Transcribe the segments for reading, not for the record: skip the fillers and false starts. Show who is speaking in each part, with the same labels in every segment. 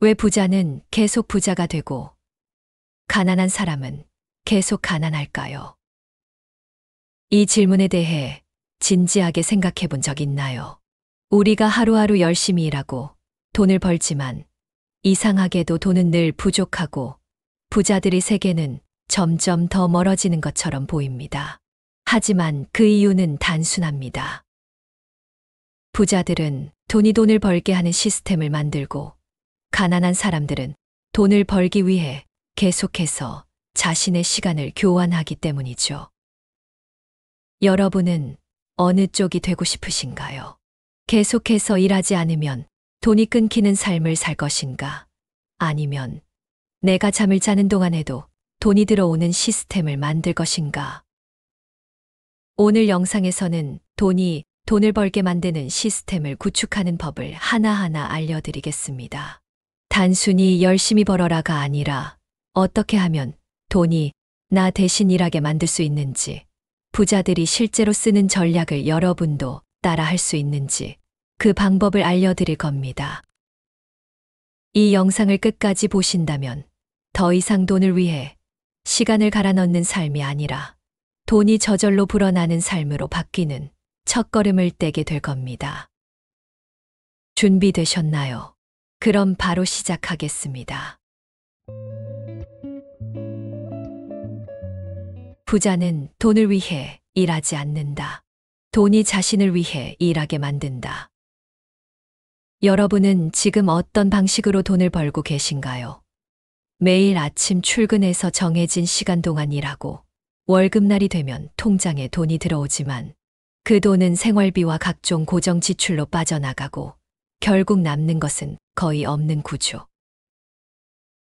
Speaker 1: 왜 부자는 계속 부자가 되고 가난한 사람은 계속 가난할까요? 이 질문에 대해 진지하게 생각해 본 적 있나요? 우리가 하루하루 열심히 일하고 돈을 벌지만 이상하게도 돈은 늘 부족하고 부자들의 세계는 점점 더 멀어지는 것처럼 보입니다. 하지만 그 이유는 단순합니다. 부자들은 돈을 벌게 하는 시스템을 만들고 가난한 사람들은 돈을 벌기 위해 계속해서 자신의 시간을 교환하기 때문이죠. 여러분은 어느 쪽이 되고 싶으신가요? 계속해서 일하지 않으면 돈이 끊기는 삶을 살 것인가? 아니면 내가 잠을 자는 동안에도 돈이 들어오는 시스템을 만들 것인가? 오늘 영상에서는 돈을 벌게 만드는 시스템을 구축하는 법을 하나하나 알려드리겠습니다. 단순히 열심히 벌어라가 아니라 어떻게 하면 돈이 나 대신 일하게 만들 수 있는지, 부자들이 실제로 쓰는 전략을 여러분도 따라 할 수 있는지 그 방법을 알려드릴 겁니다. 이 영상을 끝까지 보신다면 더 이상 돈을 위해 시간을 갈아 넣는 삶이 아니라 돈이 저절로 불어나는 삶으로 바뀌는 첫걸음을 떼게 될 겁니다. 준비되셨나요? 그럼 바로 시작하겠습니다. 부자는 돈을 위해 일하지 않는다. 돈이 자신을 위해 일하게 만든다. 여러분은 지금 어떤 방식으로 돈을 벌고 계신가요? 매일 아침 출근해서 정해진 시간 동안 일하고 월급날이 되면 통장에 돈이 들어오지만 그 돈은 생활비와 각종 고정 지출로 빠져나가고 결국 남는 것은 거의 없는 구조.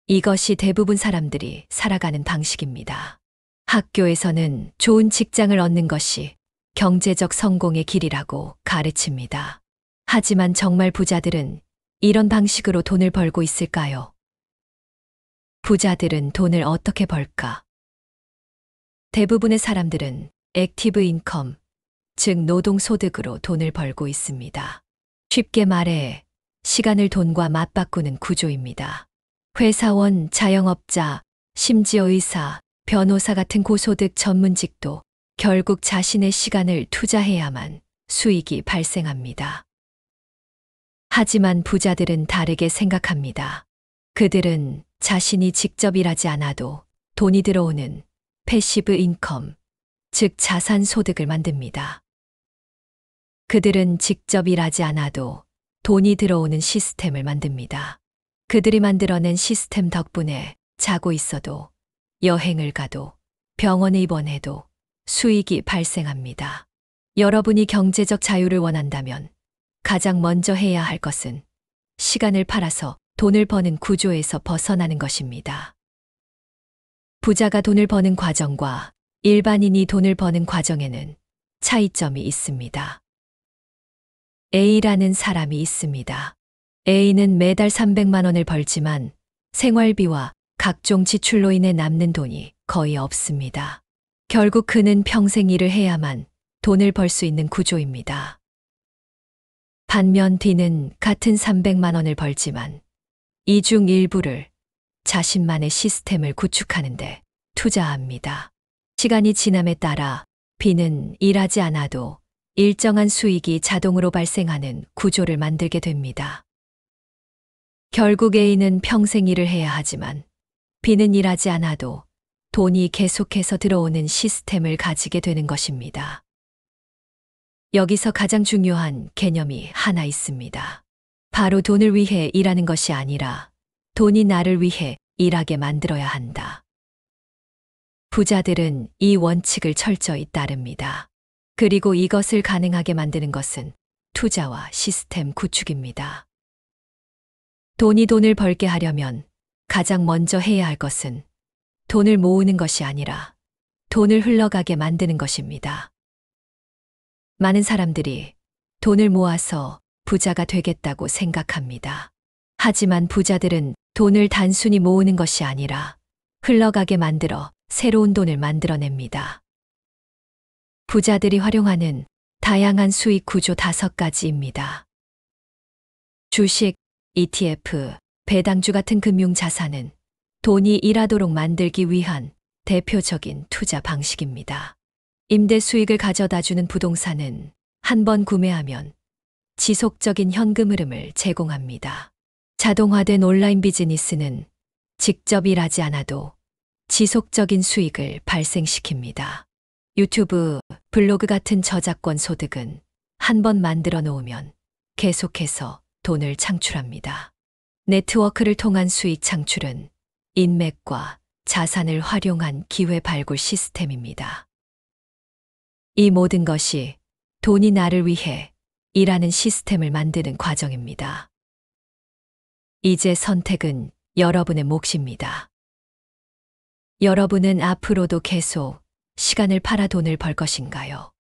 Speaker 1: 이것이 대부분 사람들이 살아가는 방식입니다. 학교에서는 좋은 직장을 얻는 것이 경제적 성공의 길이라고 가르칩니다. 하지만 정말 부자들은 이런 방식으로 돈을 벌고 있을까요? 부자들은 돈을 어떻게 벌까? 대부분의 사람들은 액티브 인컴, 즉 노동소득으로 돈을 벌고 있습니다. 쉽게 말해 시간을 돈과 맞바꾸는 구조입니다. 회사원, 자영업자, 심지어 의사, 변호사 같은 고소득 전문직도 결국 자신의 시간을 투자해야만 수익이 발생합니다. 하지만 부자들은 다르게 생각합니다. 그들은 자신이 직접 일하지 않아도 돈이 들어오는 패시브 인컴, 즉 자산 소득을 만듭니다. 그들은 직접 일하지 않아도 돈이 들어오는 시스템을 만듭니다. 그들이 만들어낸 시스템 덕분에 자고 있어도, 여행을 가도, 병원에 입원해도 수익이 발생합니다. 여러분이 경제적 자유를 원한다면 가장 먼저 해야 할 것은 시간을 팔아서 돈을 버는 구조에서 벗어나는 것입니다. 부자가 돈을 버는 과정과 일반인이 돈을 버는 과정에는 차이점이 있습니다. A라는 사람이 있습니다. A는 매달 300만 원을 벌지만 생활비와 각종 지출로 인해 남는 돈이 거의 없습니다. 결국 그는 평생 일을 해야만 돈을 벌 수 있는 구조입니다. 반면 D는 같은 300만 원을 벌지만 이 중 일부를 자신만의 시스템을 구축하는데 투자합니다. 시간이 지남에 따라 B는 일하지 않아도 일정한 수익이 자동으로 발생하는 구조를 만들게 됩니다. 결국 A는 평생 일을 해야 하지만 B는 일하지 않아도 돈이 계속해서 들어오는 시스템을 가지게 되는 것입니다. 여기서 가장 중요한 개념이 하나 있습니다. 바로 돈을 위해 일하는 것이 아니라 돈이 나를 위해 일하게 만들어야 한다. 부자들은 이 원칙을 철저히 따릅니다. 그리고 이것을 가능하게 만드는 것은 투자와 시스템 구축입니다. 돈을 벌게 하려면 가장 먼저 해야 할 것은 돈을 모으는 것이 아니라 돈을 흘러가게 만드는 것입니다. 많은 사람들이 돈을 모아서 부자가 되겠다고 생각합니다. 하지만 부자들은 돈을 단순히 모으는 것이 아니라 흘러가게 만들어 새로운 돈을 만들어냅니다. 부자들이 활용하는 다양한 수익 구조 5가지입니다. 주식, ETF, 배당주 같은 금융 자산은 돈이 일하도록 만들기 위한 대표적인 투자 방식입니다. 임대 수익을 가져다 주는 부동산은 한 번 구매하면 지속적인 현금 흐름을 제공합니다. 자동화된 온라인 비즈니스는 직접 일하지 않아도 지속적인 수익을 발생시킵니다. 유튜브, 블로그 같은 저작권 소득은 한 번 만들어 놓으면 계속해서 돈을 창출합니다. 네트워크를 통한 수익 창출은 인맥과 자산을 활용한 기회 발굴 시스템입니다. 이 모든 것이 돈이 나를 위해 일하는 시스템을 만드는 과정입니다. 이제 선택은 여러분의 몫입니다. 여러분은 앞으로도 계속 시간을 팔아 돈을 벌 것인가요?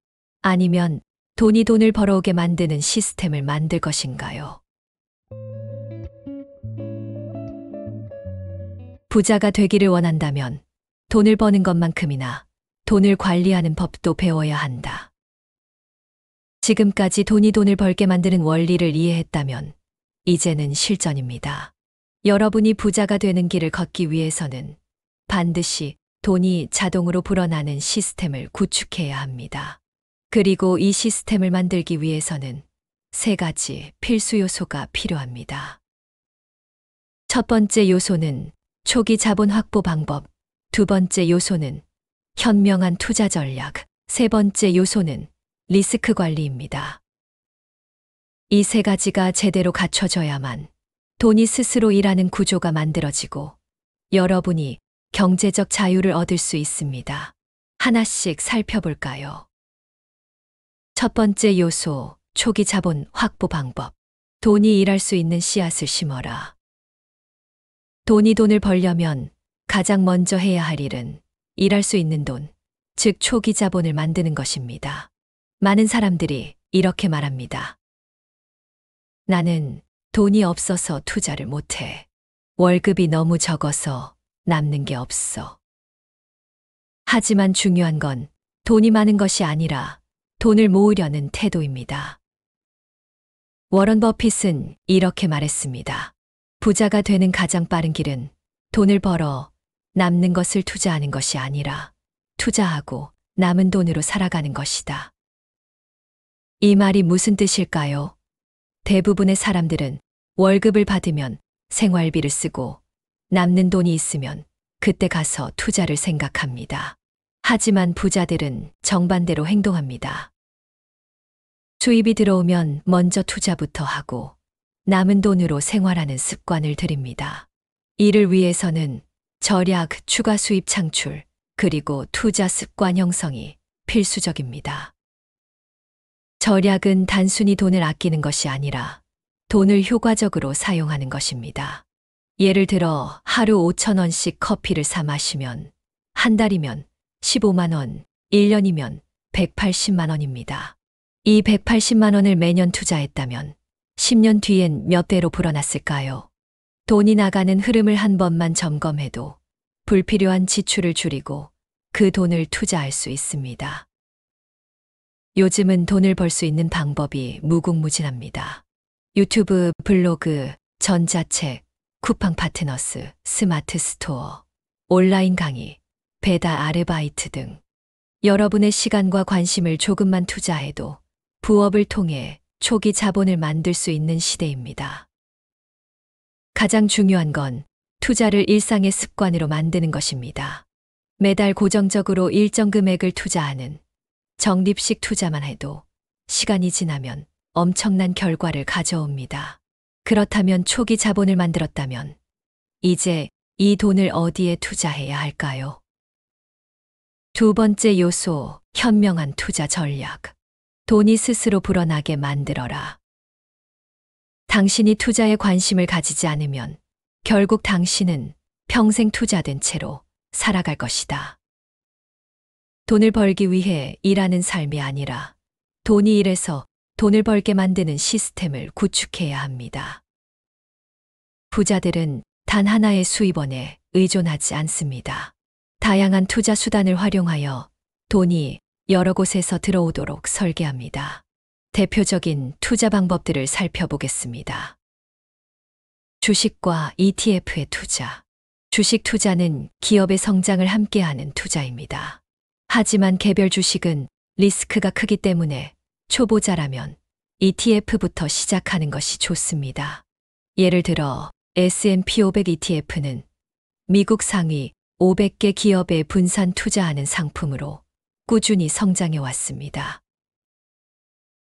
Speaker 1: 아니면 돈이 돈을 벌어오게 만드는 시스템을 만들 것인가요? 부자가 되기를 원한다면 돈을 버는 것만큼이나 돈을 관리하는 법도 배워야 한다. 지금까지 돈이 돈을 벌게 만드는 원리를 이해했다면 이제는 실전입니다. 여러분이 부자가 되는 길을 걷기 위해서는 반드시 돈이 자동으로 불어나는 시스템을 구축해야 합니다. 그리고 이 시스템을 만들기 위해서는 세 가지 필수 요소가 필요합니다. 첫 번째 요소는 초기 자본 확보 방법, 두 번째 요소는 현명한 투자 전략, 세 번째 요소는 리스크 관리입니다. 이 세 가지가 제대로 갖춰져야만 돈이 스스로 일하는 구조가 만들어지고 여러분이 경제적 자유를 얻을 수 있습니다. 하나씩 살펴볼까요? 첫 번째 요소, 초기 자본 확보 방법. 돈이 일할 수 있는 씨앗을 심어라. 돈이 돈을 벌려면 가장 먼저 해야 할 일은 일할 수 있는 돈, 즉 초기 자본을 만드는 것입니다. 많은 사람들이 이렇게 말합니다. 나는 돈이 없어서 투자를 못해. 월급이 너무 적어서 남는 게 없어. 하지만 중요한 건 돈이 많은 것이 아니라 돈을 모으려는 태도입니다. 워런 버핏은 이렇게 말했습니다. 부자가 되는 가장 빠른 길은 돈을 벌어 남는 것을 투자하는 것이 아니라 투자하고 남은 돈으로 살아가는 것이다. 이 말이 무슨 뜻일까요? 대부분의 사람들은 월급을 받으면 생활비를 쓰고 남는 돈이 있으면 그때 가서 투자를 생각합니다. 하지만 부자들은 정반대로 행동합니다. 수입이 들어오면 먼저 투자부터 하고 남은 돈으로 생활하는 습관을 들입니다. 이를 위해서는 절약, 추가 수입 창출, 그리고 투자 습관 형성이 필수적입니다. 절약은 단순히 돈을 아끼는 것이 아니라 돈을 효과적으로 사용하는 것입니다. 예를 들어 하루 5,000원씩 커피를 사 마시면 한 달이면 15만 원, 1년이면 180만 원입니다. 이 180만 원을 매년 투자했다면 10년 뒤엔 몇 배로 불어났을까요? 돈이 나가는 흐름을 한 번만 점검해도 불필요한 지출을 줄이고 그 돈을 투자할 수 있습니다. 요즘은 돈을 벌 수 있는 방법이 무궁무진합니다. 유튜브, 블로그, 전자책, 쿠팡 파트너스, 스마트 스토어, 온라인 강의, 배달 아르바이트 등 여러분의 시간과 관심을 조금만 투자해도 부업을 통해 초기 자본을 만들 수 있는 시대입니다. 가장 중요한 건 투자를 일상의 습관으로 만드는 것입니다. 매달 고정적으로 일정 금액을 투자하는 적립식 투자만 해도 시간이 지나면 엄청난 결과를 가져옵니다. 그렇다면 초기 자본을 만들었다면 이제 이 돈을 어디에 투자해야 할까요? 두 번째 요소, 현명한 투자 전략. 돈이 스스로 불어나게 만들어라. 당신이 투자에 관심을 가지지 않으면 결국 당신은 평생 투자된 채로 살아갈 것이다. 돈을 벌기 위해 일하는 삶이 아니라 돈이 일해서 돈을 벌게 만드는 시스템을 구축해야 합니다. 부자들은 단 하나의 수입원에 의존하지 않습니다. 다양한 투자 수단을 활용하여 돈이 여러 곳에서 들어오도록 설계합니다. 대표적인 투자 방법들을 살펴보겠습니다. 주식과 ETF의 투자. 주식 투자는 기업의 성장을 함께하는 투자입니다. 하지만 개별 주식은 리스크가 크기 때문에 초보자라면 ETF부터 시작하는 것이 좋습니다. 예를 들어 S&P 500 ETF는 미국 상위 500개 기업에 분산 투자하는 상품으로 꾸준히 성장해 왔습니다.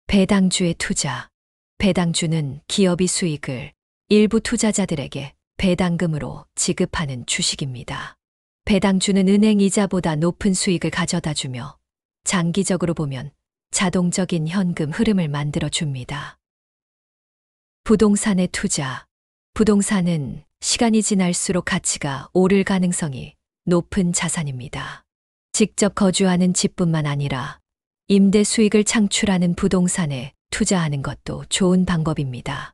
Speaker 1: 배당주의 투자. 배당주는 기업이 수익을 일부 투자자들에게 배당금으로 지급하는 주식입니다. 배당주는 은행 이자보다 높은 수익을 가져다 주며 장기적으로 보면 자동적인 현금 흐름을 만들어 줍니다. 부동산의 투자. 부동산은 시간이 지날수록 가치가 오를 가능성이 높은 자산입니다. 직접 거주하는 집뿐만 아니라 임대 수익을 창출하는 부동산에 투자하는 것도 좋은 방법입니다.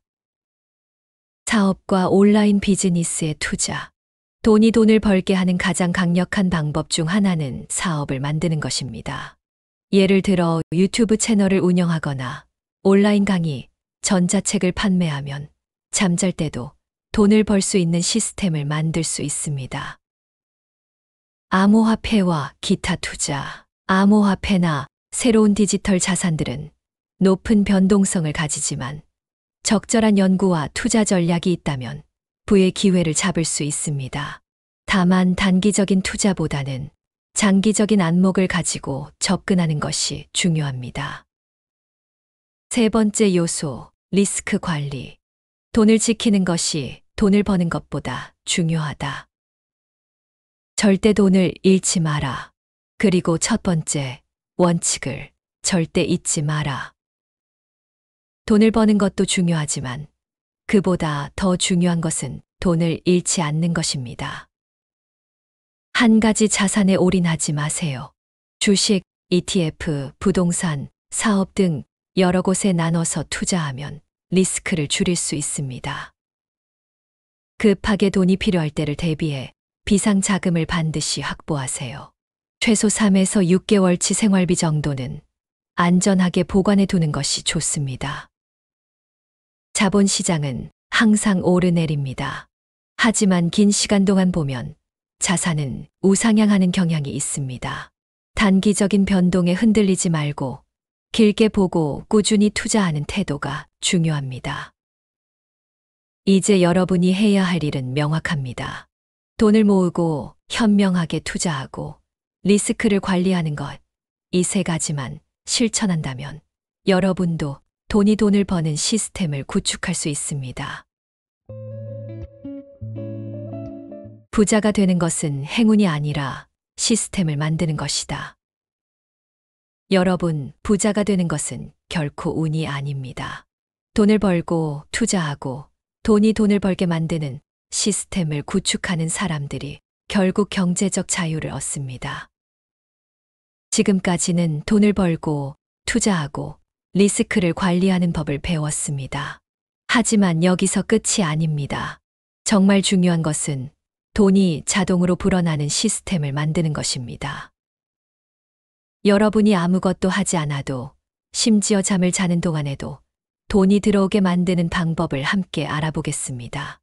Speaker 1: 사업과 온라인 비즈니스의 투자. 돈을 벌게 하는 가장 강력한 방법 중 하나는 사업을 만드는 것입니다. 예를 들어 유튜브 채널을 운영하거나 온라인 강의, 전자책을 판매하면 잠잘 때도 돈을 벌 수 있는 시스템을 만들 수 있습니다. 암호화폐와 기타 투자. 암호화폐나 새로운 디지털 자산들은 높은 변동성을 가지지만 적절한 연구와 투자 전략이 있다면 부의 기회를 잡을 수 있습니다. 다만 단기적인 투자보다는 장기적인 안목을 가지고 접근하는 것이 중요합니다. 세 번째 요소, 리스크 관리. 돈을 지키는 것이 돈을 버는 것보다 중요하다. 절대 돈을 잃지 마라. 그리고 첫 번째, 원칙을 절대 잊지 마라. 돈을 버는 것도 중요하지만 그보다 더 중요한 것은 돈을 잃지 않는 것입니다. 한 가지 자산에 올인하지 마세요. 주식, ETF, 부동산, 사업 등 여러 곳에 나눠서 투자하면 리스크를 줄일 수 있습니다. 급하게 돈이 필요할 때를 대비해 비상자금을 반드시 확보하세요. 최소 3에서 6개월치 생활비 정도는 안전하게 보관해 두는 것이 좋습니다. 자본시장은 항상 오르내립니다. 하지만 긴 시간 동안 보면 자산은 우상향하는 경향이 있습니다. 단기적인 변동에 흔들리지 말고 길게 보고 꾸준히 투자하는 태도가 중요합니다. 이제 여러분이 해야 할 일은 명확합니다. 돈을 모으고 현명하게 투자하고 리스크를 관리하는 것. 이 세 가지만 실천한다면 여러분도 돈을 버는 시스템을 구축할 수 있습니다. 부자가 되는 것은 행운이 아니라 시스템을 만드는 것이다. 여러분, 부자가 되는 것은 결코 운이 아닙니다. 돈을 벌고 투자하고 돈을 벌게 만드는 시스템을 구축하는 사람들이 결국 경제적 자유를 얻습니다. 지금까지는 돈을 벌고 투자하고 리스크를 관리하는 법을 배웠습니다. 하지만 여기서 끝이 아닙니다. 정말 중요한 것은 돈이 자동으로 불어나는 시스템을 만드는 것입니다. 여러분이 아무것도 하지 않아도 심지어 잠을 자는 동안에도 돈이 들어오게 만드는 방법을 함께 알아보겠습니다.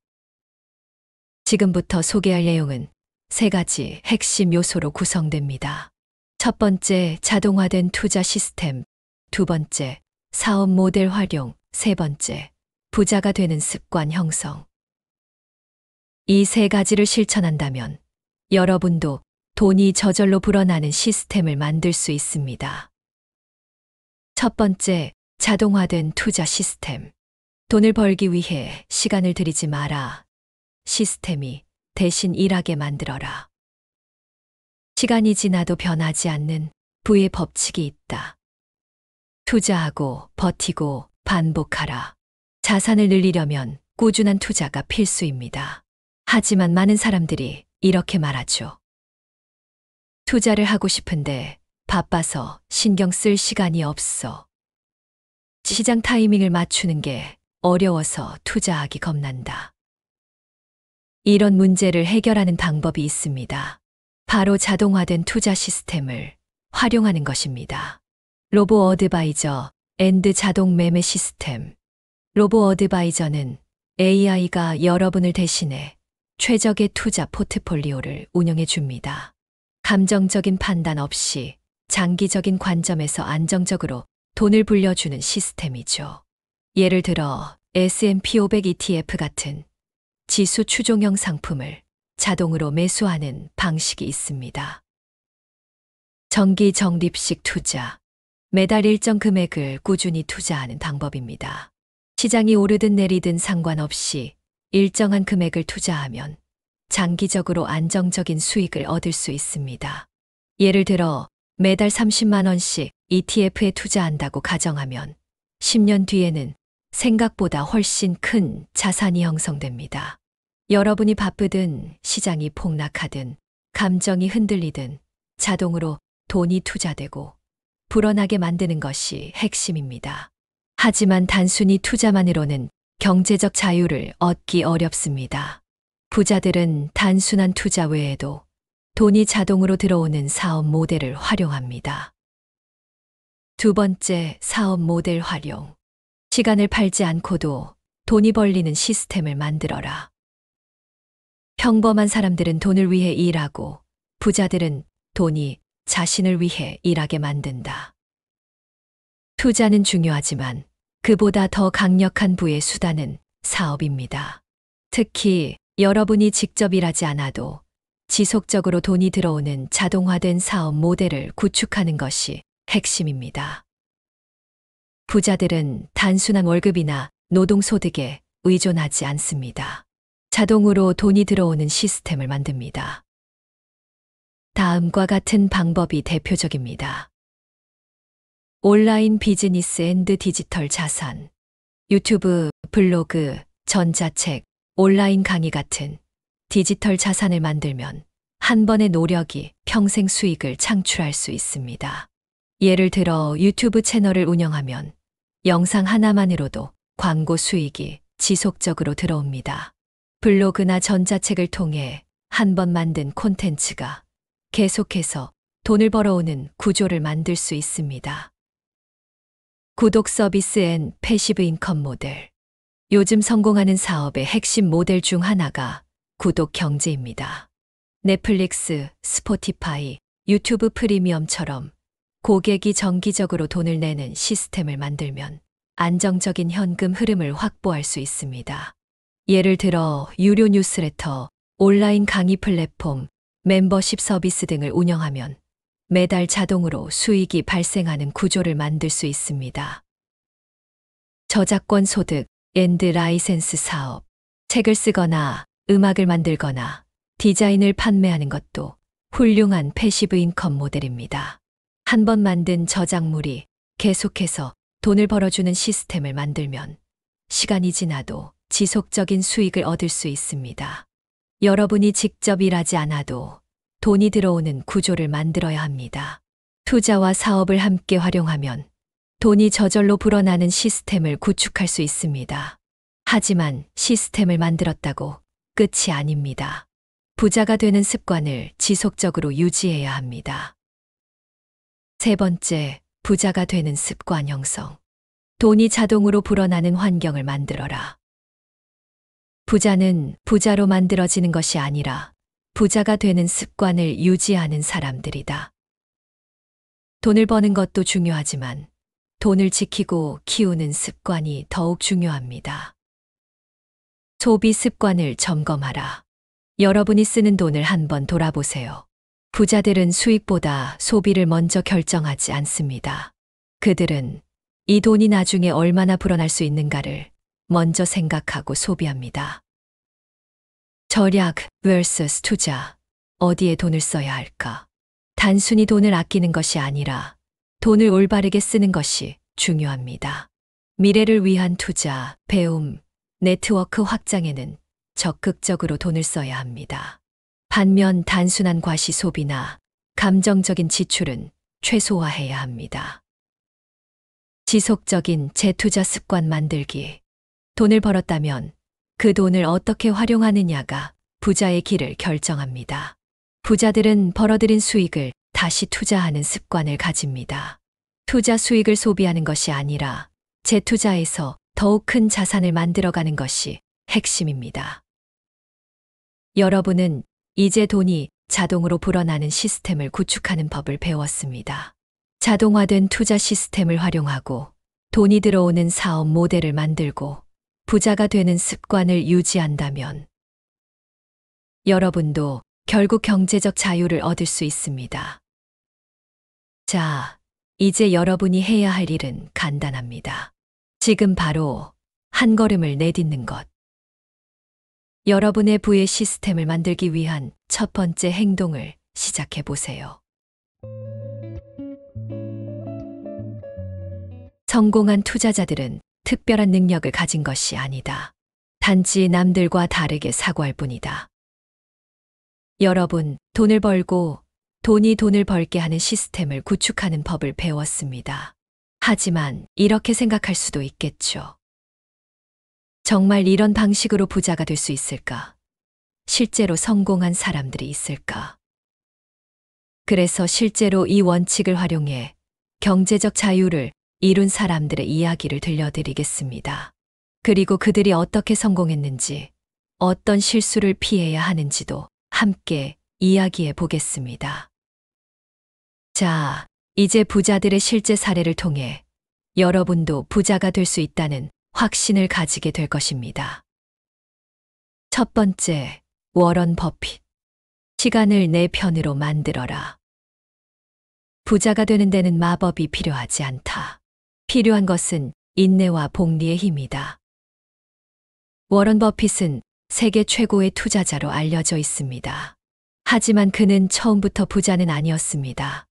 Speaker 1: 지금부터 소개할 내용은 세 가지 핵심 요소로 구성됩니다. 첫 번째, 자동화된 투자 시스템. 두 번째, 사업 모델 활용. 세 번째, 부자가 되는 습관 형성. 이 세 가지를 실천한다면 여러분도 돈이 저절로 불어나는 시스템을 만들 수 있습니다. 첫 번째, 자동화된 투자 시스템. 돈을 벌기 위해 시간을 들이지 마라. 시스템이 대신 일하게 만들어라. 시간이 지나도 변하지 않는 부의 법칙이 있다. 투자하고 버티고 반복하라. 자산을 늘리려면 꾸준한 투자가 필수입니다. 하지만 많은 사람들이 이렇게 말하죠. 투자를 하고 싶은데 바빠서 신경 쓸 시간이 없어. 시장 타이밍을 맞추는 게 어려워서 투자하기 겁난다. 이런 문제를 해결하는 방법이 있습니다. 바로 자동화된 투자 시스템을 활용하는 것입니다. 로보 어드바이저 앤드 자동 매매 시스템. 로보 어드바이저는 AI가 여러분을 대신해 최적의 투자 포트폴리오를 운영해 줍니다. 감정적인 판단 없이 장기적인 관점에서 안정적으로 돈을 불려주는 시스템이죠. 예를 들어 S&P 500 ETF 같은 지수 추종형 상품을 자동으로 매수하는 방식이 있습니다. 정기 적립식 투자. 매달 일정 금액을 꾸준히 투자하는 방법입니다. 시장이 오르든 내리든 상관없이 일정한 금액을 투자하면 장기적으로 안정적인 수익을 얻을 수 있습니다. 예를 들어 매달 30만 원씩 ETF에 투자한다고 가정하면 10년 뒤에는 생각보다 훨씬 큰 자산이 형성됩니다. 여러분이 바쁘든 시장이 폭락하든 감정이 흔들리든 자동으로 돈이 투자되고 불어나게 만드는 것이 핵심입니다. 하지만 단순히 투자만으로는 경제적 자유를 얻기 어렵습니다. 부자들은 단순한 투자 외에도 돈이 자동으로 들어오는 사업 모델을 활용합니다. 두 번째, 사업 모델 활용. 시간을 팔지 않고도 돈이 벌리는 시스템을 만들어라. 평범한 사람들은 돈을 위해 일하고 부자들은 돈이 자신을 위해 일하게 만든다. 투자는 중요하지만 그보다 더 강력한 부의 수단은 사업입니다. 특히 여러분이 직접 일하지 않아도 지속적으로 돈이 들어오는 자동화된 사업 모델을 구축하는 것이 핵심입니다. 부자들은 단순한 월급이나 노동소득에 의존하지 않습니다. 자동으로 돈이 들어오는 시스템을 만듭니다. 다음과 같은 방법이 대표적입니다. 온라인 비즈니스 앤드 디지털 자산, 유튜브, 블로그, 전자책, 온라인 강의 같은 디지털 자산을 만들면 한 번의 노력이 평생 수익을 창출할 수 있습니다. 예를 들어 유튜브 채널을 운영하면 영상 하나만으로도 광고 수익이 지속적으로 들어옵니다. 블로그나 전자책을 통해 한 번 만든 콘텐츠가 계속해서 돈을 벌어오는 구조를 만들 수 있습니다. 구독 서비스 앤 패시브 인컴 모델. 요즘 성공하는 사업의 핵심 모델 중 하나가 구독 경제입니다. 넷플릭스, 스포티파이, 유튜브 프리미엄처럼 고객이 정기적으로 돈을 내는 시스템을 만들면 안정적인 현금 흐름을 확보할 수 있습니다. 예를 들어 유료 뉴스레터, 온라인 강의 플랫폼, 멤버십 서비스 등을 운영하면 매달 자동으로 수익이 발생하는 구조를 만들 수 있습니다. 저작권 소득 앤드 라이센스 사업. 책을 쓰거나 음악을 만들거나 디자인을 판매하는 것도 훌륭한 패시브 인컴 모델입니다. 한 번 만든 저작물이 계속해서 돈을 벌어주는 시스템을 만들면 시간이 지나도 지속적인 수익을 얻을 수 있습니다. 여러분이 직접 일하지 않아도 돈이 들어오는 구조를 만들어야 합니다. 투자와 사업을 함께 활용하면 돈이 저절로 불어나는 시스템을 구축할 수 있습니다. 하지만 시스템을 만들었다고 끝이 아닙니다. 부자가 되는 습관을 지속적으로 유지해야 합니다. 세 번째, 부자가 되는 습관 형성. 돈이 자동으로 불어나는 환경을 만들어라. 부자는 부자로 만들어지는 것이 아니라 부자가 되는 습관을 유지하는 사람들이다. 돈을 버는 것도 중요하지만 돈을 지키고 키우는 습관이 더욱 중요합니다. 소비 습관을 점검하라. 여러분이 쓰는 돈을 한번 돌아보세요. 부자들은 수익보다 소비를 먼저 결정하지 않습니다. 그들은 이 돈이 나중에 얼마나 불어날 수 있는가를 먼저 생각하고 소비합니다. 절약 vs 투자. 어디에 돈을 써야 할까? 단순히 돈을 아끼는 것이 아니라 돈을 올바르게 쓰는 것이 중요합니다. 미래를 위한 투자, 배움, 네트워크 확장에는 적극적으로 돈을 써야 합니다. 반면 단순한 과시 소비나 감정적인 지출은 최소화해야 합니다. 지속적인 재투자 습관 만들기. 돈을 벌었다면 그 돈을 어떻게 활용하느냐가 부자의 길을 결정합니다. 부자들은 벌어들인 수익을 다시 투자하는 습관을 가집니다. 투자 수익을 소비하는 것이 아니라 재투자해서 더욱 큰 자산을 만들어가는 것이 핵심입니다. 여러분은 이제 돈이 자동으로 불어나는 시스템을 구축하는 법을 배웠습니다. 자동화된 투자 시스템을 활용하고 돈이 들어오는 사업 모델을 만들고 부자가 되는 습관을 유지한다면 여러분도 결국 경제적 자유를 얻을 수 있습니다. 자, 이제 여러분이 해야 할 일은 간단합니다. 지금 바로 한 걸음을 내딛는 것. 여러분의 부의 시스템을 만들기 위한 첫 번째 행동을 시작해 보세요. 성공한 투자자들은 특별한 능력을 가진 것이 아니다. 단지 남들과 다르게 사고할 뿐이다. 여러분, 돈을 벌고 돈이 돈을 벌게 하는 시스템을 구축하는 법을 배웠습니다. 하지만 이렇게 생각할 수도 있겠죠. 정말 이런 방식으로 부자가 될 수 있을까? 실제로 성공한 사람들이 있을까? 그래서 실제로 이 원칙을 활용해 경제적 자유를 이룬 사람들의 이야기를 들려드리겠습니다. 그리고 그들이 어떻게 성공했는지, 어떤 실수를 피해야 하는지도 함께 이야기해 보겠습니다. 자, 이제 부자들의 실제 사례를 통해 여러분도 부자가 될 수 있다는 확신을 가지게 될 것입니다. 첫 번째, 워런 버핏. 시간을 내 편으로 만들어라. 부자가 되는 데는 마법이 필요하지 않다. 필요한 것은 인내와 복리의 힘이다. 워런 버핏은 세계 최고의 투자자로 알려져 있습니다. 하지만 그는 처음부터 부자는 아니었습니다.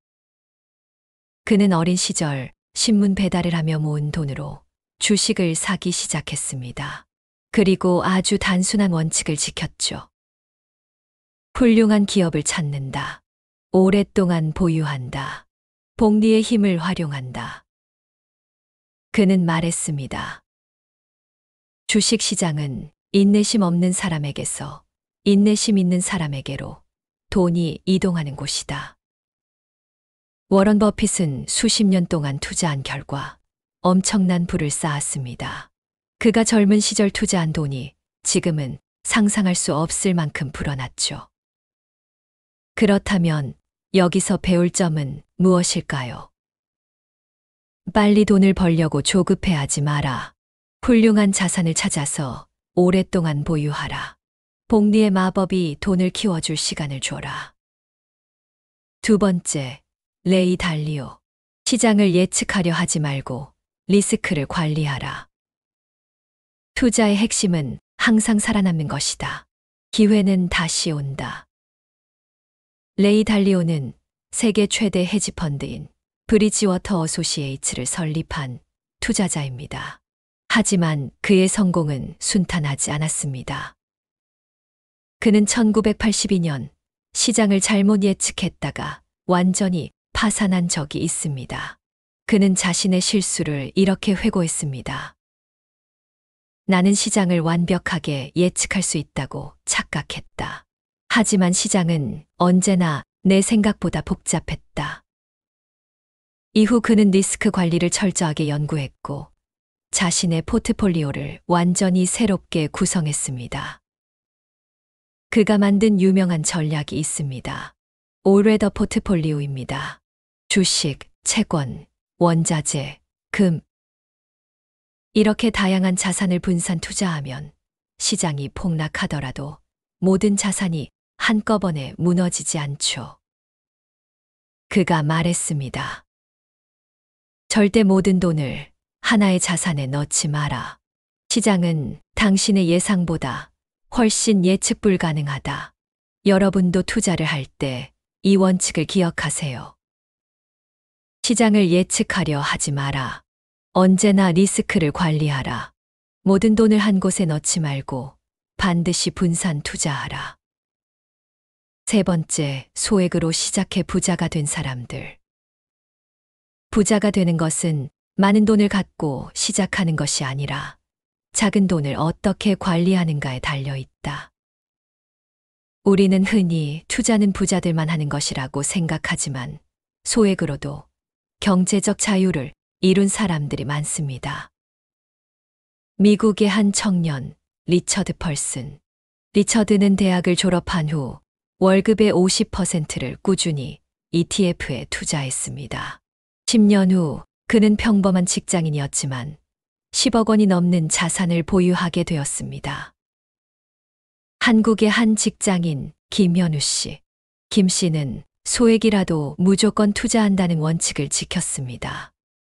Speaker 1: 그는 어린 시절 신문 배달을 하며 모은 돈으로 주식을 사기 시작했습니다. 그리고 아주 단순한 원칙을 지켰죠. 훌륭한 기업을 찾는다. 오랫동안 보유한다. 복리의 힘을 활용한다. 그는 말했습니다. 주식 시장은 인내심 없는 사람에게서 인내심 있는 사람에게로 돈이 이동하는 곳이다. 워런 버핏은 수십 년 동안 투자한 결과 엄청난 부를 쌓았습니다. 그가 젊은 시절 투자한 돈이 지금은 상상할 수 없을 만큼 불어났죠. 그렇다면 여기서 배울 점은 무엇일까요? 빨리 돈을 벌려고 조급해하지 마라. 훌륭한 자산을 찾아서 오랫동안 보유하라. 복리의 마법이 돈을 키워줄 시간을 줘라. 두 번째, 레이 달리오. 시장을 예측하려 하지 말고 리스크를 관리하라. 투자의 핵심은 항상 살아남는 것이다. 기회는 다시 온다. 레이 달리오는 세계 최대 헤지펀드인 브리지워터 어소시에이츠를 설립한 투자자입니다. 하지만 그의 성공은 순탄하지 않았습니다. 그는 1982년 시장을 잘못 예측했다가 완전히 파산한 적이 있습니다. 그는 자신의 실수를 이렇게 회고했습니다. 나는 시장을 완벽하게 예측할 수 있다고 착각했다. 하지만 시장은 언제나 내 생각보다 복잡했다. 이후 그는 리스크 관리를 철저하게 연구했고 자신의 포트폴리오를 완전히 새롭게 구성했습니다. 그가 만든 유명한 전략이 있습니다. 올웨더 포트폴리오입니다. 주식, 채권, 원자재, 금. 이렇게 다양한 자산을 분산 투자하면 시장이 폭락하더라도 모든 자산이 한꺼번에 무너지지 않죠. 그가 말했습니다. 절대 모든 돈을 하나의 자산에 넣지 마라. 시장은 당신의 예상보다 훨씬 예측 불가능하다. 여러분도 투자를 할 때 이 원칙을 기억하세요. 시장을 예측하려 하지 마라. 언제나 리스크를 관리하라. 모든 돈을 한 곳에 넣지 말고 반드시 분산 투자하라. 세 번째, 소액으로 시작해 부자가 된 사람들. 부자가 되는 것은 많은 돈을 갖고 시작하는 것이 아니라 작은 돈을 어떻게 관리하는가에 달려 있다. 우리는 흔히 투자는 부자들만 하는 것이라고 생각하지만 소액으로도 경제적 자유를 이룬 사람들이 많습니다. 미국의 한 청년 리처드 펄슨. 리처드는 대학을 졸업한 후 월급의 50%를 꾸준히 ETF에 투자했습니다. 10년 후 그는 평범한 직장인이었지만 10억 원이 넘는 자산을 보유하게 되었습니다. 한국의 한 직장인 김현우 씨. 김 씨는 소액이라도 무조건 투자한다는 원칙을 지켰습니다.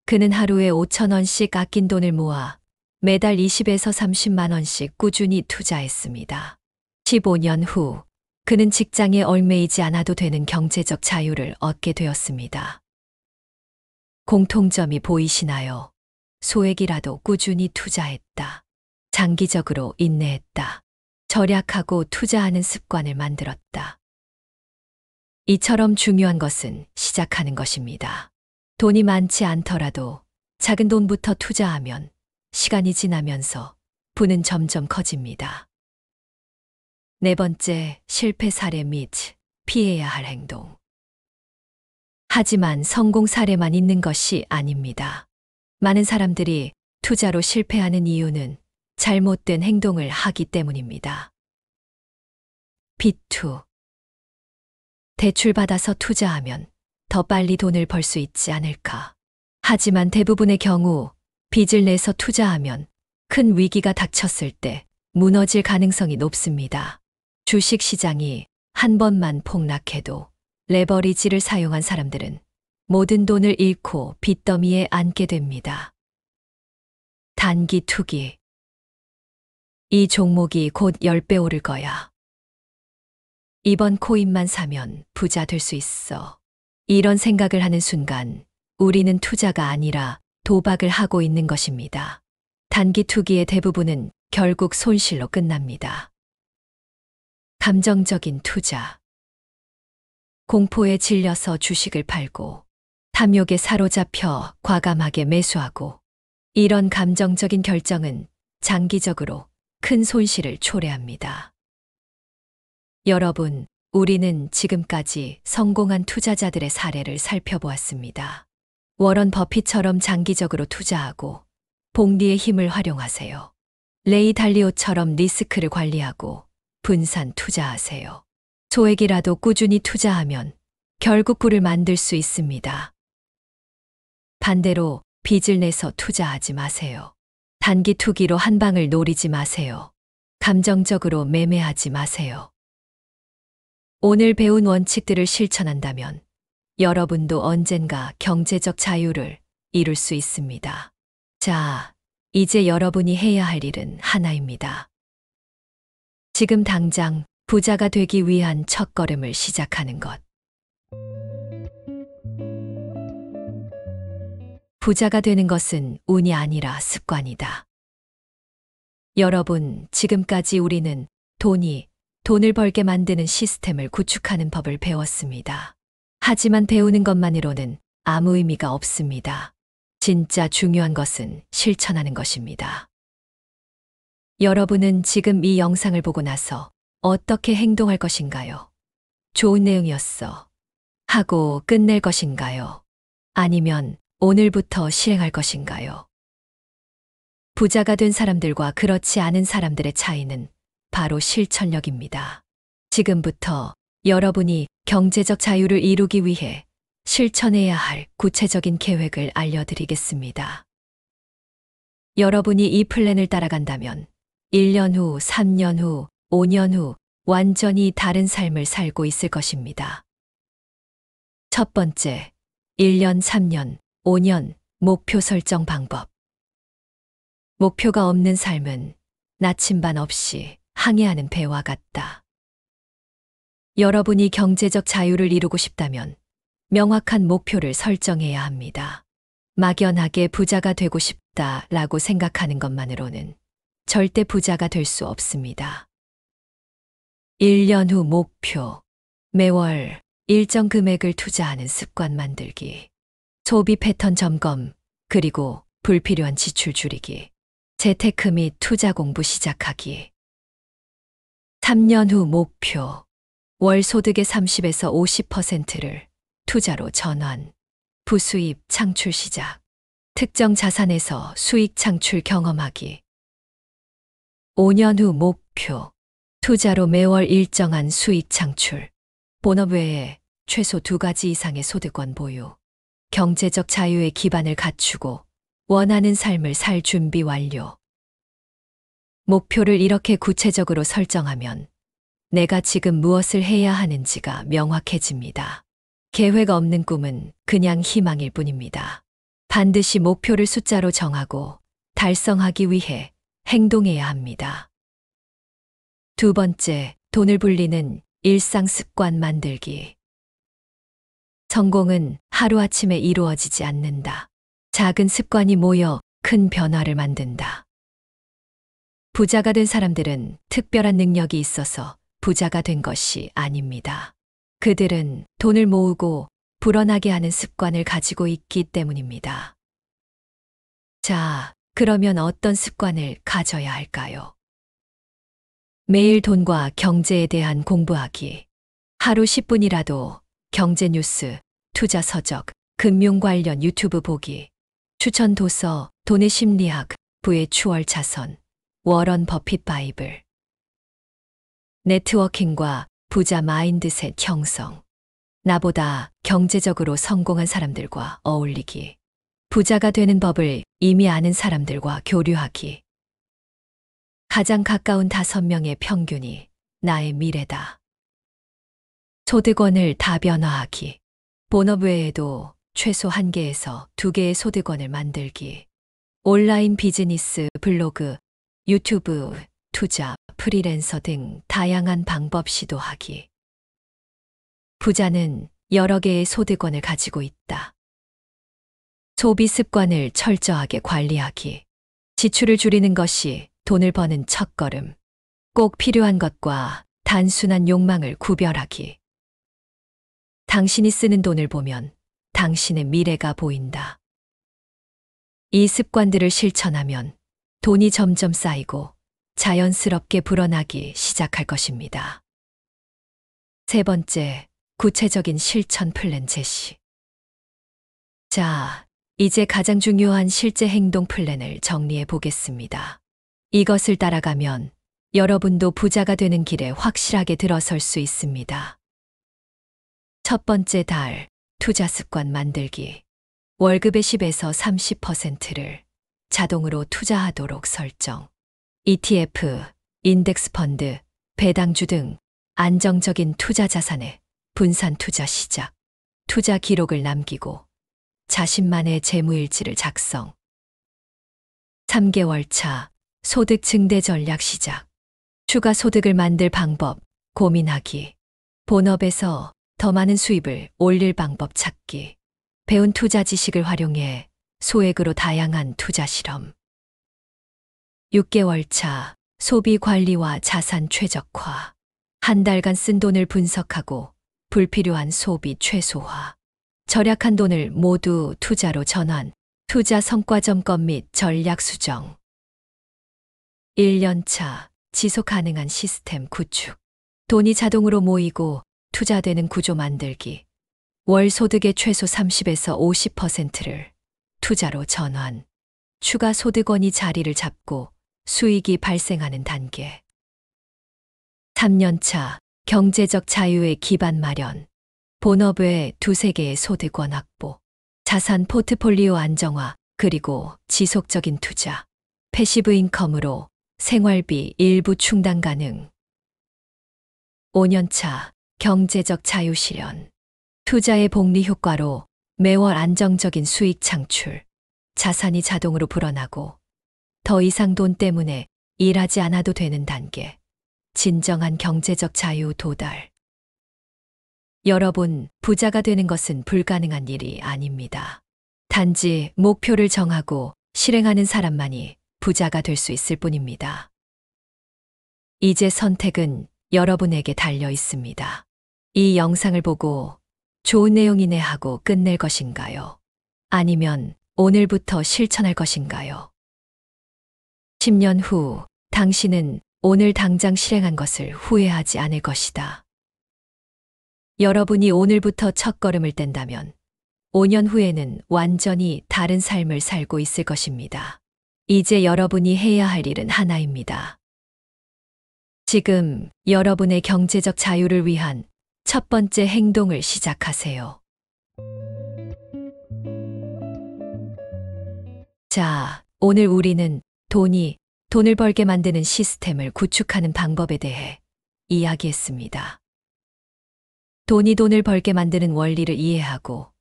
Speaker 1: 그는 하루에 5천 원씩 아낀 돈을 모아 매달 20에서 30만 원씩 꾸준히 투자했습니다. 15년 후 그는 직장에 얽매이지 않아도 되는 경제적 자유를 얻게 되었습니다. 공통점이 보이시나요? 소액이라도 꾸준히 투자했다. 장기적으로 인내했다. 절약하고 투자하는 습관을 만들었다. 이처럼 중요한 것은 시작하는 것입니다. 돈이 많지 않더라도 작은 돈부터 투자하면 시간이 지나면서 부는 점점 커집니다. 네 번째, 실패 사례 및 피해야 할 행동. 하지만 성공 사례만 있는 것이 아닙니다. 많은 사람들이 투자로 실패하는 이유는 잘못된 행동을 하기 때문입니다. 빚투. 대출받아서 투자하면 더 빨리 돈을 벌 수 있지 않을까. 하지만 대부분의 경우 빚을 내서 투자하면 큰 위기가 닥쳤을 때 무너질 가능성이 높습니다. 주식 시장이 한 번만 폭락해도 레버리지를 사용한 사람들은 모든 돈을 잃고 빚더미에 앉게 됩니다. 단기 투기. 이 종목이 곧 10배 오를 거야. 이번 코인만 사면 부자 될 수 있어. 이런 생각을 하는 순간 우리는 투자가 아니라 도박을 하고 있는 것입니다. 단기 투기의 대부분은 결국 손실로 끝납니다. 감정적인 투자. 공포에 질려서 주식을 팔고 탐욕에 사로잡혀 과감하게 매수하고 이런 감정적인 결정은 장기적으로 큰 손실을 초래합니다. 여러분, 우리는 지금까지 성공한 투자자들의 사례를 살펴보았습니다. 워런 버핏처럼 장기적으로 투자하고 복리의 힘을 활용하세요. 레이 달리오처럼 리스크를 관리하고 분산 투자하세요. 소액이라도 꾸준히 투자하면 결국 부를 만들 수 있습니다. 반대로 빚을 내서 투자하지 마세요. 단기 투기로 한 방을 노리지 마세요. 감정적으로 매매하지 마세요. 오늘 배운 원칙들을 실천한다면 여러분도 언젠가 경제적 자유를 이룰 수 있습니다. 자, 이제 여러분이 해야 할 일은 하나입니다. 지금 당장 부자가 되기 위한 첫걸음을 시작하는 것. 부자가 되는 것은 운이 아니라 습관이다. 여러분, 지금까지 우리는 돈을 벌게 만드는 시스템을 구축하는 법을 배웠습니다. 하지만 배우는 것만으로는 아무 의미가 없습니다. 진짜 중요한 것은 실천하는 것입니다. 여러분은 지금 이 영상을 보고 나서 어떻게 행동할 것인가요? 좋은 내용이었어. 하고 끝낼 것인가요? 아니면 오늘부터 실행할 것인가요? 부자가 된 사람들과 그렇지 않은 사람들의 차이는 바로 실천력입니다. 지금부터 여러분이 경제적 자유를 이루기 위해 실천해야 할 구체적인 계획을 알려드리겠습니다. 여러분이 이 플랜을 따라간다면 1년 후, 3년 후, 5년 후 완전히 다른 삶을 살고 있을 것입니다. 첫 번째, 1년, 3년, 5년 목표 설정 방법. 목표가 없는 삶은 나침반 없이 항해하는 배와 같다. 여러분이 경제적 자유를 이루고 싶다면 명확한 목표를 설정해야 합니다. 막연하게 부자가 되고 싶다라고 생각하는 것만으로는 절대 부자가 될 수 없습니다. 1년 후 목표. 매월 일정 금액을 투자하는 습관 만들기. 소비 패턴 점검, 그리고 불필요한 지출 줄이기. 재테크 및 투자 공부 시작하기. 3년 후 목표. 월 소득의 30에서 50%를 투자로 전환. 부수입 창출 시작. 특정 자산에서 수익 창출 경험하기. 5년 후 목표. 투자로 매월 일정한 수익 창출. 본업 외에 최소 2가지 이상의 소득원 보유. 경제적 자유의 기반을 갖추고 원하는 삶을 살 준비 완료. 목표를 이렇게 구체적으로 설정하면 내가 지금 무엇을 해야 하는지가 명확해집니다. 계획 없는 꿈은 그냥 희망일 뿐입니다. 반드시 목표를 숫자로 정하고 달성하기 위해 행동해야 합니다. 두 번째, 돈을 불리는 일상 습관 만들기. 성공은 하루아침에 이루어지지 않는다. 작은 습관이 모여 큰 변화를 만든다. 부자가 된 사람들은 특별한 능력이 있어서 부자가 된 것이 아닙니다. 그들은 돈을 모으고 불어나게 하는 습관을 가지고 있기 때문입니다. 자, 그러면 어떤 습관을 가져야 할까요? 매일 돈과 경제에 대한 공부하기. 하루 10분이라도 경제 뉴스, 투자 서적, 금융 관련 유튜브 보기. 추천 도서, 돈의 심리학, 부의 추월 자선, 워런 버핏 바이블. 네트워킹과 부자 마인드셋 형성. 나보다 경제적으로 성공한 사람들과 어울리기. 부자가 되는 법을 이미 아는 사람들과 교류하기. 가장 가까운 5명의 평균이 나의 미래다. 소득원을 다변화하기. 본업 외에도 최소 1개에서 2개의 소득원을 만들기. 온라인 비즈니스, 블로그, 유튜브, 투자, 프리랜서 등 다양한 방법 시도하기. 부자는 여러 개의 소득원을 가지고 있다. 소비 습관을 철저하게 관리하기. 지출을 줄이는 것이 돈을 버는 첫걸음. 꼭 필요한 것과 단순한 욕망을 구별하기. 당신이 쓰는 돈을 보면 당신의 미래가 보인다. 이 습관들을 실천하면 돈이 점점 쌓이고 자연스럽게 불어나기 시작할 것입니다. 세 번째, 구체적인 실천 플랜 제시. 자, 이제 가장 중요한 실제 행동 플랜을 정리해 보겠습니다. 이것을 따라가면 여러분도 부자가 되는 길에 확실하게 들어설 수 있습니다. 첫 번째 달, 투자 습관 만들기. 월급의 10에서 30%를 자동으로 투자하도록 설정. ETF, 인덱스 펀드, 배당주 등 안정적인 투자 자산에 분산 투자 시작. 투자 기록을 남기고 자신만의 재무일지를 작성. 3개월 차, 소득 증대 전략 시작. 추가 소득을 만들 방법 고민하기. 본업에서 더 많은 수입을 올릴 방법 찾기. 배운 투자 지식을 활용해 소액으로 다양한 투자 실험. 6개월 차, 소비 관리와 자산 최적화. 한 달간 쓴 돈을 분석하고 불필요한 소비 최소화. 절약한 돈을 모두 투자로 전환. 투자 성과 점검 및 전략 수정. 1년 차, 지속 가능한 시스템 구축. 돈이 자동으로 모이고 투자되는 구조 만들기. 월 소득의 최소 30에서 50%를 투자로 전환. 추가 소득원이 자리를 잡고 수익이 발생하는 단계. 3년 차, 경제적 자유의 기반 마련. 본업 외에 2~3개의 소득원 확보. 자산 포트폴리오 안정화, 그리고 지속적인 투자. 패시브 인컴으로 생활비 일부 충당 가능. 5년 차, 경제적 자유 실현. 투자의 복리 효과로 매월 안정적인 수익 창출. 자산이 자동으로 불어나고 더 이상 돈 때문에 일하지 않아도 되는 단계. 진정한 경제적 자유 도달. 여러분, 부자가 되는 것은 불가능한 일이 아닙니다. 단지 목표를 정하고 실행하는 사람만이 부자가 될 수 있을 뿐입니다. 이제 선택은 여러분에게 달려 있습니다. 이 영상을 보고 좋은 내용이네 하고 끝낼 것인가요? 아니면 오늘부터 실천할 것인가요? 10년 후 당신은 오늘 당장 실행한 것을 후회하지 않을 것이다. 여러분이 오늘부터 첫걸음을 뗀다면 5년 후에는 완전히 다른 삶을 살고 있을 것입니다. 이제 여러분이 해야 할 일은 하나입니다. 지금 여러분의 경제적 자유를 위한 첫 번째 행동을 시작하세요. 자, 오늘 우리는 돈을 벌게 만드는 시스템을 구축하는 방법에 대해 이야기했습니다. 돈을 벌게 만드는 원리를 이해하고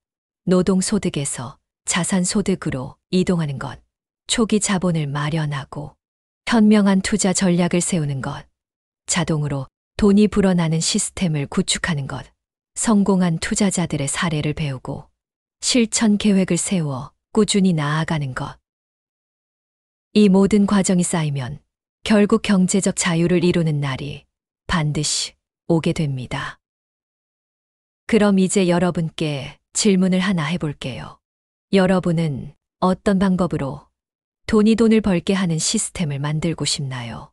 Speaker 1: 노동소득에서 자산소득으로 이동하는 것, 초기 자본을 마련하고 현명한 투자 전략을 세우는 것, 자동으로 돈이 불어나는 시스템을 구축하는 것, 성공한 투자자들의 사례를 배우고 실천 계획을 세워 꾸준히 나아가는 것. 이 모든 과정이 쌓이면 결국 경제적 자유를 이루는 날이 반드시 오게 됩니다. 그럼 이제 여러분께 질문을 하나 해볼게요. 여러분은 어떤 방법으로 돈을 벌게 하는 시스템을 만들고 싶나요?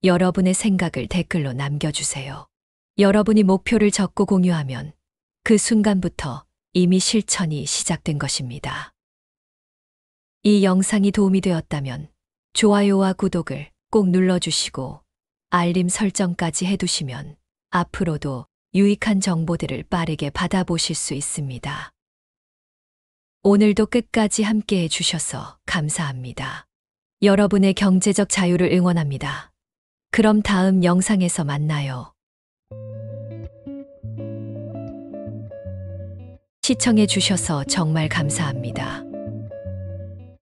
Speaker 1: 여러분의 생각을 댓글로 남겨주세요. 여러분이 목표를 적고 공유하면 그 순간부터 이미 실천이 시작된 것입니다. 이 영상이 도움이 되었다면 좋아요와 구독을 꼭 눌러주시고 알림 설정까지 해두시면 앞으로도 유익한 정보들을 빠르게 받아보실 수 있습니다. 오늘도 끝까지 함께 해주셔서 감사합니다. 여러분의 경제적 자유를 응원합니다. 그럼 다음 영상에서 만나요. 시청해 주셔서 정말 감사합니다.